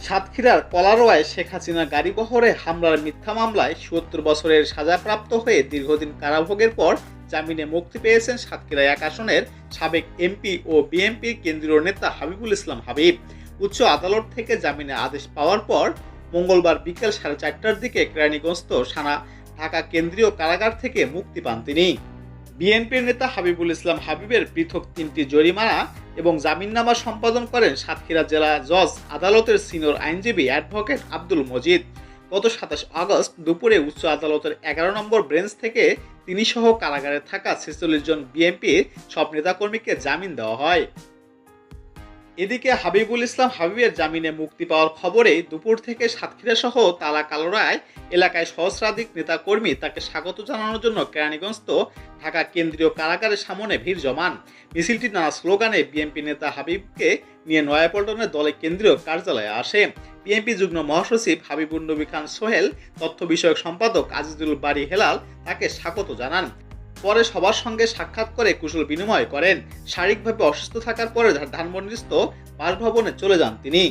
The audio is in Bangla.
সাতক্ষীরার কলারোয়ায় শেখ হাসিনা গাড়িবহরে হামলার মিথ্যা মামলায় ৭০ বছরের সাজাপ্রাপ্ত হয়ে দীর্ঘদিন কারাভোগের পর জামিনে মুক্তি পেয়েছেন সাতক্ষীরা ১ আসনের সাবেক এমপি ও বিএনপির কেন্দ্রীয় নেতা হাবিবুল ইসলাম হাবিব। উচ্চ আদালত থেকে জামিনে আদেশ পাওয়ার পর মঙ্গলবার বিকেল 4:30টার দিকে কেরানীগঞ্জ থানা ঢাকা কেন্দ্রীয় কারাগার থেকে মুক্তি পান তিনি। বিএনপির নেতা হাবিবুল ইসলাম হাবিবের পৃথক 3টি জরিমানা এবং জামিননামা সম্পাদন করেন সাতক্ষীরা জেলা জজ আদালতের সিনিয়র আইনজীবী অ্যাডভোকেট আব্দুল মজিদ। গত ২৭ আগস্ট দুপুরে উচ্চ আদালতের ১১ নম্বর বেঞ্চ থেকে তিনি সহ কারাগারে থাকা ৪৬ জন বিএনপির সব নেতাকর্মীকে জামিন দেওয়া হয়। এদিকে হাবিবুল ইসলাম হাবিবের জামিনে মুক্তি পাওয়ার খবরে দুপুর থেকে সাতক্ষীরা সহ তালা কালোরায় এলাকায় সহস্রাধিক নেতাকর্মী তাকে স্বাগত জানানোর জন্য কেরানীগঞ্জ ঢাকা কেন্দ্রীয় কারাগারের সামনে ভিড় জমান। মিছিলটি নানা স্লোগানে বিএনপি নেতা হাবিবকে নিয়ে নয়াপল্টনের দলের কেন্দ্রীয় কার্যালয়ে আসে। বিএনপি যুগ্ম মহাসচিব হাবিবুন নবী খান সোহেল, তথ্য বিষয়ক সম্পাদক আজিজুল বারী হেলাল তাকে স্বাগত জানান। পরে সবার সঙ্গে সাক্ষাৎ করে কুশল বিনিময় করেন। শারীরিকভাবে অসুস্থ থাকার পরে ধানমন্ডিস্থ বাসভবনে চলে যান তিনি।